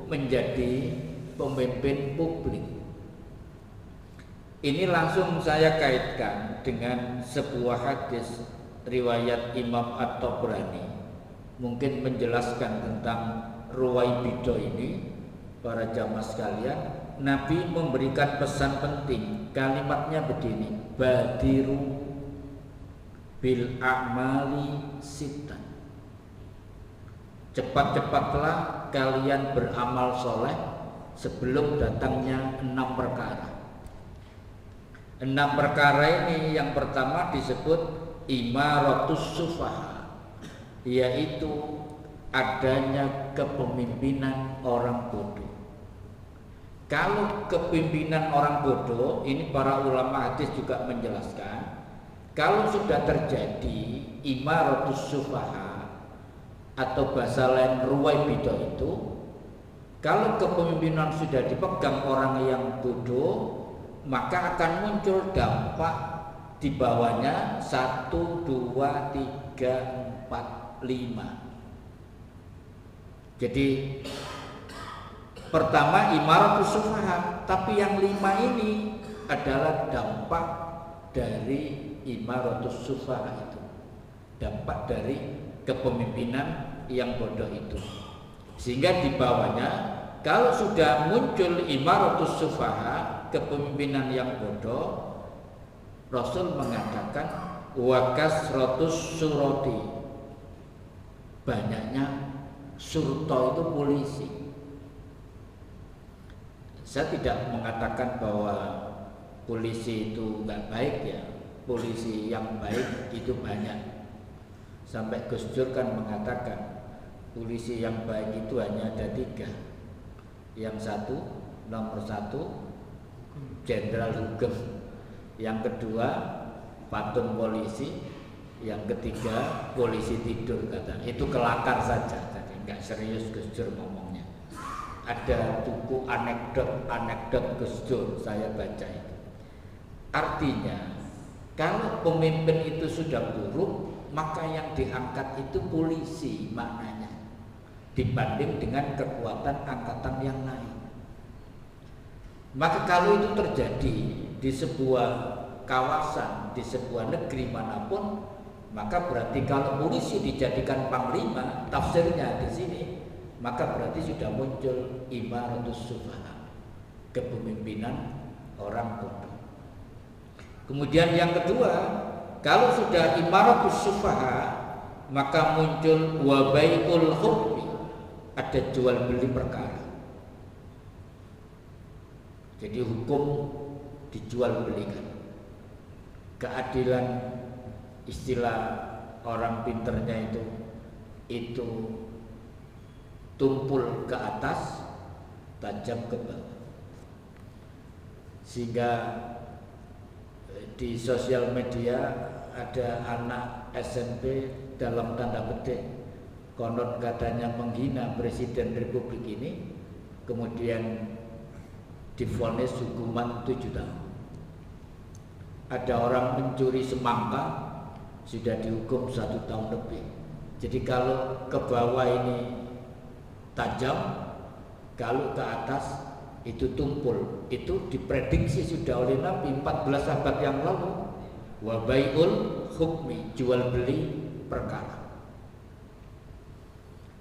menjadi pemimpin publik. Ini langsung saya kaitkan dengan sebuah hadis riwayat Imam At-Tabrani, mungkin menjelaskan tentang Ruwaibidah ini. Para jamaah sekalian, Nabi memberikan pesan penting. Kalimatnya begini: badiru bil a'mali sitan. Cepat-cepatlah kalian beramal soleh sebelum datangnya 6 perkara. 6 perkara ini yang pertama disebut imaratus sufaha, yaitu adanya kepemimpinan orang bodoh. Kalau kepemimpinan orang bodoh, ini para ulama hadis juga menjelaskan, kalau sudah terjadi imaratus sufaha atau bahasa lain Ruwaibidah itu, kalau kepemimpinan sudah dipegang orang yang bodoh, maka akan muncul dampak di bawahnya 1, 2, 3, 4, 5. Jadi pertama imaratus sufaha, tapi yang 5 ini adalah dampak dari imaratus sufaha itu, dampak dari kepemimpinan yang bodoh itu. Sehingga di bawahnya kalau sudah muncul imaratus sufaha, kepemimpinan yang bodoh, Rasul mengatakan wa kasratus surati, banyaknya surta itu polisi. Saya tidak mengatakan bahwa polisi itu nggak baik ya, polisi yang baik itu banyak. Sampai Gus Dur kan mengatakan polisi yang baik itu hanya ada 3. Yang satu, nomor 1 jenderal hukum, yang kedua patun polisi, yang ketiga polisi tidur, kata. Itu kelakar saja, tadi nggak serius Gus Dur ngomongnya. Ada buku anekdot Gus Dur, saya baca itu. Artinya kalau pemimpin itu sudah buruk, maka yang diangkat itu polisi maknanya, dibanding dengan kekuatan angkatan yang lain. Maka kalau itu terjadi di sebuah kawasan, di sebuah negeri manapun, maka berarti kalau polisi dijadikan panglima, tafsirnya di sini, maka berarti sudah muncul imaratus sufaha, kepemimpinan orang bodoh. Kemudian yang kedua, kalau sudah imaratus sufaha, maka muncul wabaiul hukmi, ada jual beli perkara. Jadi hukum dijual belikan. Keadilan, istilah orang pinternya itu tumpul ke atas, tajam ke bawah. Sehingga di sosial media ada anak SMP dalam tanda petik konon katanya menghina Presiden Republik ini, kemudian divonis hukuman 7 tahun. Ada orang mencuri semangka sudah dihukum 1 tahun lebih. Jadi kalau ke bawah ini tajam, kalau ke atas itu tumpul. Itu diprediksi sudah oleh Nabi 14 abad yang lalu. Wa bai'ul hukmi, jual beli perkara.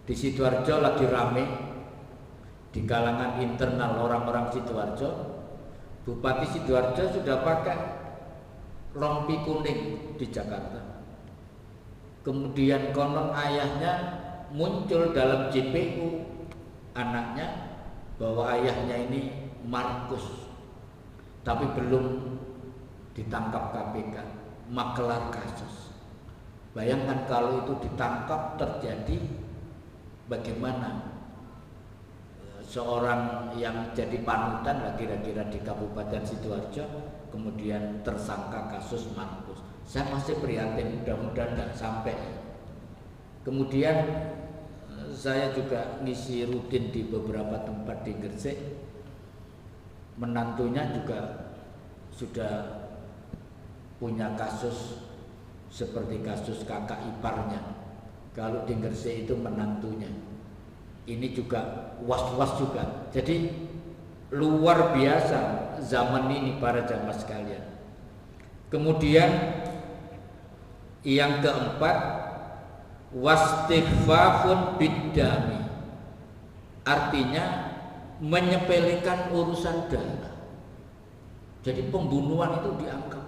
Di Sidoarjo lagi rame di kalangan internal orang-orang Sidoarjo. Bupati Sidoarjo sudah pakai rompi kuning di Jakarta. Kemudian konon ayahnya muncul dalam JPU anaknya, bahwa ayahnya ini Markus, tapi belum ditangkap KPK, makelar kasus. Bayangkan kalau itu ditangkap, terjadi bagaimana seorang yang jadi panutan lah kira-kira di Kabupaten Sidoarjo kemudian tersangka kasus Markus. Saya masih prihatin, mudah-mudahan tidak sampai. Kemudian saya juga ngisi rutin di beberapa tempat di Gresik. Menantunya juga sudah punya kasus seperti kasus kakak iparnya. Kalau di Gresik itu menantunya. Ini juga was-was juga. Jadi luar biasa zaman ini para jamaah sekalian. Kemudian yang keempat, wastighfafun biddami, artinya menyepelekan urusan darah. Jadi pembunuhan itu dianggap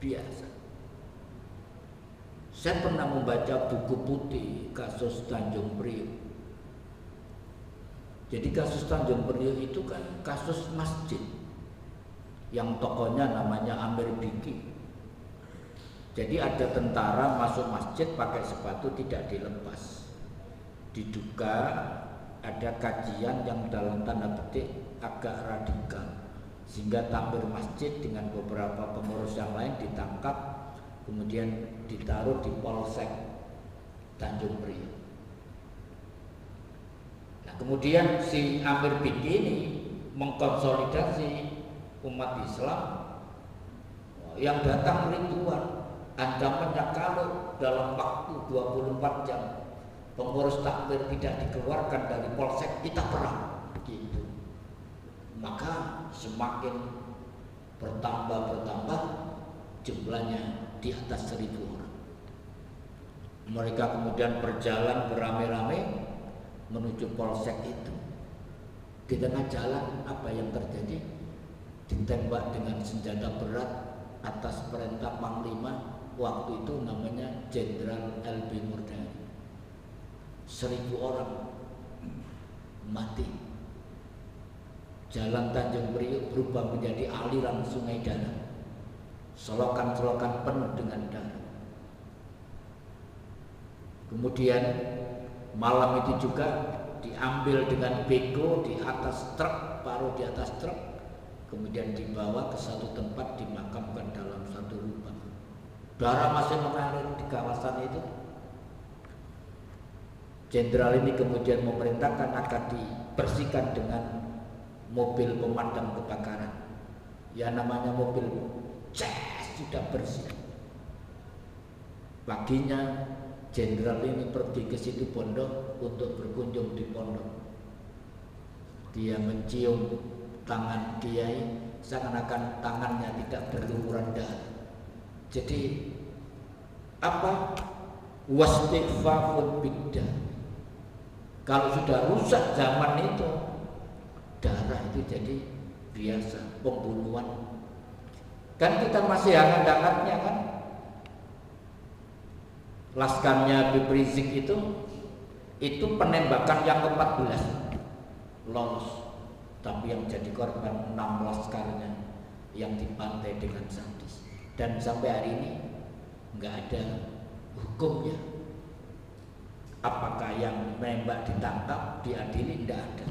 biasa. Saya pernah membaca buku putih kasus Tanjung Priok. Jadi kasus Tanjung Priok itu kan kasus masjid yang tokohnya namanya Amir Biki. Jadi ada tentara masuk masjid pakai sepatu tidak dilepas. Diduga ada kajian yang dalam tanda petik agak radikal, sehingga takmir masjid dengan beberapa pengurus yang lain ditangkap, kemudian ditaruh di Polsek Tanjung Priok. Nah, kemudian si Amir Biki ini mengkonsolidasi umat Islam yang datang ribuan. Ancamannya kalau dalam waktu 24 jam pengurus takmir tidak dikeluarkan dari polsek, kita perang gitu. Maka semakin bertambah jumlahnya di atas 1.000 orang. Mereka kemudian berjalan beramai-ramai menuju polsek itu. Di tengah jalan apa yang terjadi? Ditembak dengan senjata berat atas perintah Panglima waktu itu namanya Jenderal LB Murdani. 1.000 orang mati. Jalan Tanjung Priok berubah menjadi aliran sungai darah. Selokan-selokan penuh dengan darah. Kemudian malam itu juga diambil dengan bego di atas truk, paruh di atas truk, kemudian dibawa ke satu tempat dimakamkan dalam satu lubang. Darah masih mengalir di kawasan itu. Jenderal ini kemudian memerintahkan akan dibersihkan dengan mobil pemadam kebakaran. Ya namanya mobil sudah bersih. Paginya jenderal ini pergi ke situ pondok untuk berkunjung di pondok. Dia mencium tangan kiai, seakan-akan tangannya tidak berlumuran darah. Jadi apa? Wastighfafun biddah. Kalau sudah rusak zaman itu, darah itu jadi biasa, pembunuhan. Kan kita masih hangat-hangatnya kan? Laskarnya Habib Rizik itu penembakan yang ke-14 lolos, tapi yang jadi korban 6 laskarnya yang dipantai dengan sadis. Dan sampai hari ini nggak ada hukumnya. Apakah yang menembak ditangkap, diadili? Tidak ada.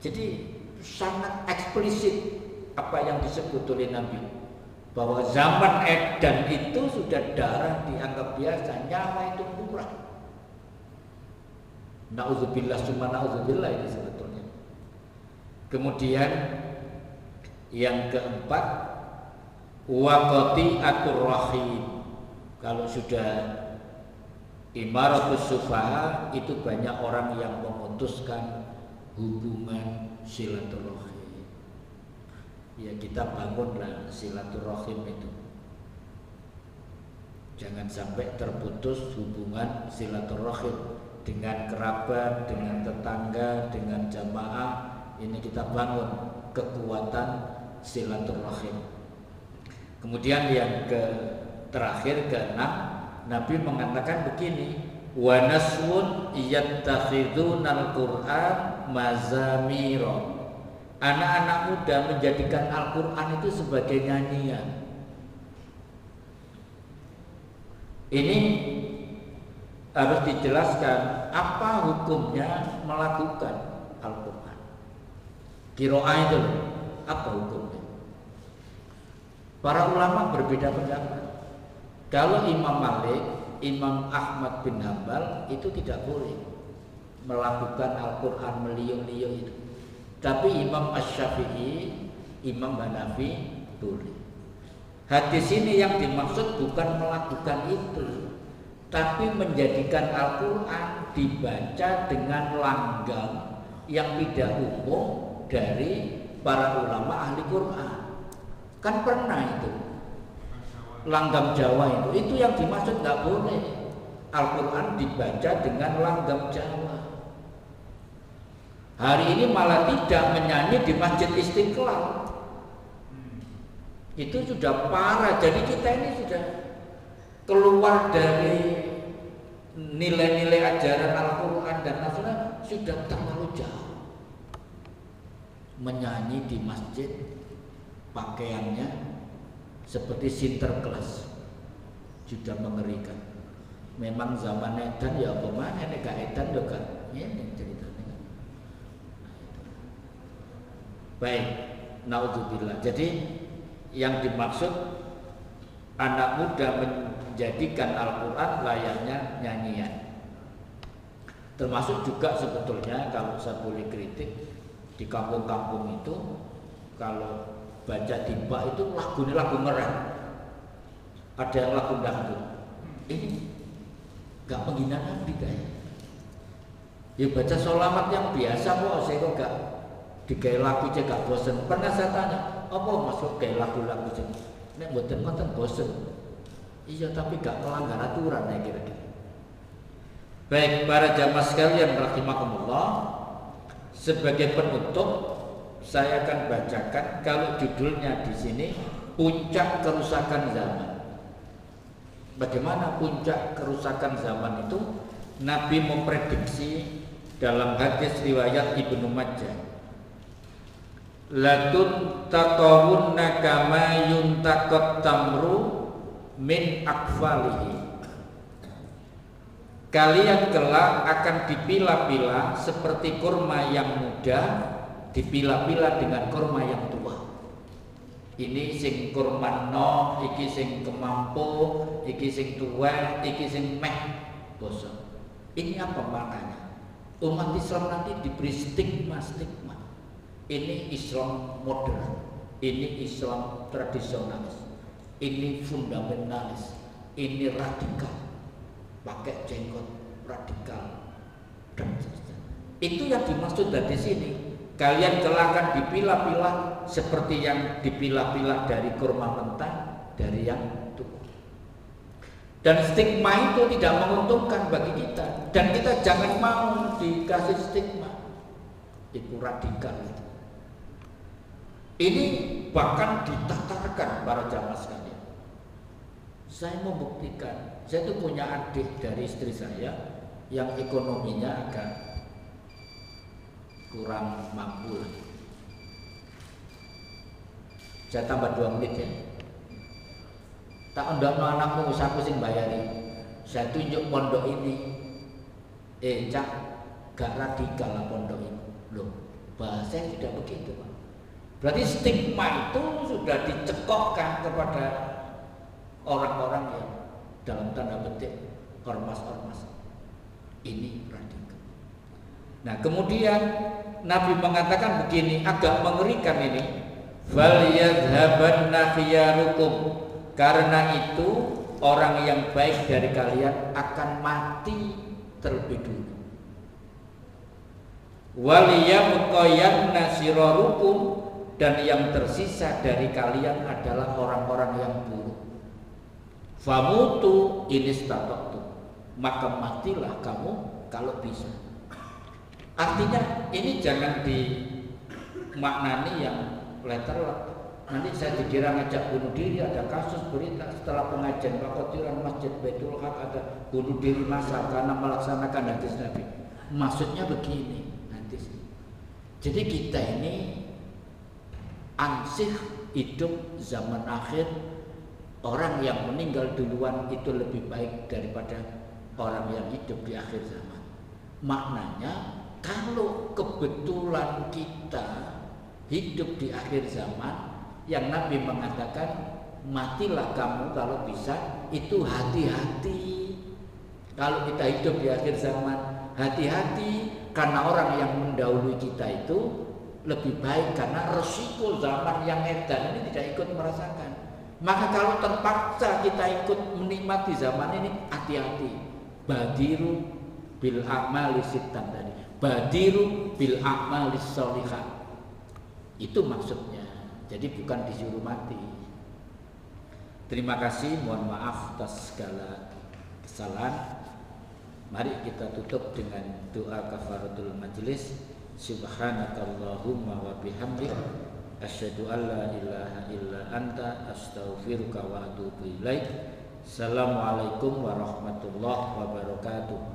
Jadi sangat eksplisit apa yang disebut oleh Nabi, bahwa zaman edan itu sudah darah dianggap biasa, nyawa itu murah. Nauzubillah summa nauzubillah itu sebetulnya. Kemudian yang keempat, waqati'atur rahim. Kalau sudah imaratus sufaha, itu banyak orang yang memutuskan hubungan silaturahim. Ya kita bangunlah silaturahim itu. Jangan sampai terputus hubungan silaturahim dengan kerabat, dengan tetangga, dengan jamaah. Ini kita bangun kekuatan silaturahim. Kemudian yang terakhir ke-6, Nabi mengatakan begini, wa naswun yattakhidunal Qur'an mazamira. Anak-anak muda menjadikan Al-Qur'an itu sebagai nyanyian. Ini harus dijelaskan apa hukumnya melakukan Al-Qur'an. Qiraah itu apa hukumnya? Para ulama berbeda pendapat. Kalau Imam Malik, Imam Ahmad bin Hambal itu tidak boleh melakukan Al-Quran meliuk-liuk itu. Tapi Imam Asy-Syafi'i, Imam Hanafi boleh. Hadis ini yang dimaksud bukan melakukan itu, tapi menjadikan Al-Quran dibaca dengan langgam yang tidak umum dari para ulama ahli Quran. Kan pernah itu langgam Jawa itu yang dimaksud nggak boleh. Al-Quran dibaca dengan langgam Jawa. Hari ini malah tidak menyanyi di Masjid Istiqlal. Itu sudah parah. Jadi kita ini sudah keluar dari nilai-nilai ajaran Al-Quran dan nasional, sudah terlalu jauh. Menyanyi di masjid pakaiannya seperti Sinterklas, sudah mengerikan. Memang zaman edan ya apa mana nek gak edan lho kan. Ini ceritanya. Baik, naudzubillah. Jadi yang dimaksud anak muda menjadikan Al-Quran layaknya nyanyian. Termasuk juga sebetulnya kalau saya boleh kritik, di kampung-kampung itu kalau baca tiba itu lagunya lagu ngerem, ada yang lagu dangdut. Ini gak menghina Nabi kayaknya. Ya baca sholawat yang biasa kok, saya kok gak digawe lagu aja gak bosen. Pernah saya tanya, apa masuk kayak lagu-lagu aja? Nek mboten ngoten bosen. Iya tapi gak melanggar aturan ya kira-kira. Baik para jamaah sekalian rahimakumullah, sebagai penutup saya akan bacakan kalau judulnya di sini puncak kerusakan zaman. Bagaimana puncak kerusakan zaman itu? Nabi memprediksi dalam hadis riwayat Ibnu Majah, latun taqawunna kama yuntaqat tamru min akfalihi. Kalian kelak akan dipilah-pilah seperti kurma yang muda dipilah-pilah dengan kurma yang tua. Ini sing kurma no, iki sing kemampu, iki sing tua, iki sing meh bosok. Ini apa maknanya? Umat Islam nanti diberi stigma. Ini Islam modern, ini Islam tradisionalis, ini fundamentalis, ini radikal, pakai jenggot radikal dan seterusnya. Itu yang dimaksud dari sini. Kalian kelak akan dipilah-pilah seperti yang dipilah-pilah dari kurma mentah dari yang tua. Dan stigma itu tidak menguntungkan bagi kita, dan kita jangan mau dikasih stigma. Itu radikal. Ini bahkan ditatarkan para jamaah sekalian. Saya membuktikan, saya itu punya adik dari istri saya yang ekonominya agak kurang mampu. Saya tambah 2 menit ya. Tak undang anakmu, usahaku sing bayari. Saya tunjuk pondok ini. Cak, gak radikal lah pondok ini. Loh, bahasa tidak begitu Pak. Berarti stigma itu sudah dicekokkan kepada orang-orang yang dalam tanda petik ormas-ormas. Ini radikal. Nah kemudian Nabi mengatakan begini, agak mengerikan ini. Fal yadhhabanna khiyarukum, karena itu orang yang baik dari kalian akan mati terlebih dulu. Wal yabqayanna sirarukum, dan yang tersisa dari kalian adalah orang-orang yang buruk. Famutu inistata'tu, maka matilah kamu kalau bisa. Artinya ini jangan dimaknani yang letterlock. Nanti saya dikira ngajak bunuh diri, ada kasus berita setelah pengajian Pakotiran Masjid Baitul Haq ada bunuh diri massal karena melaksanakan hadis Nabi. Maksudnya begini nanti. Jadi kita ini ansih hidup zaman akhir, orang yang meninggal duluan itu lebih baik daripada orang yang hidup di akhir zaman. Maknanya kalau kebetulan kita hidup di akhir zaman, yang Nabi mengatakan matilah kamu kalau bisa, itu hati-hati. Kalau kita hidup di akhir zaman, hati-hati, karena orang yang mendahului kita itu lebih baik, karena resiko zaman yang edan ini tidak ikut merasakan. Maka kalau terpaksa kita ikut menikmati zaman ini, hati-hati. Badiru bil a'mali sittan tadi. Badiru bil a'mali sholihah. Itu maksudnya. Jadi bukan disuruh mati. Terima kasih, mohon maaf atas segala kesalahan. Mari kita tutup dengan doa kafaratul majlis. Subhanakallahumma wa bihamdik asyhadu an la ilaha illa anta astaghfiruka wa atubu ilaik. Assalamualaikum warahmatullahi wabarakatuh.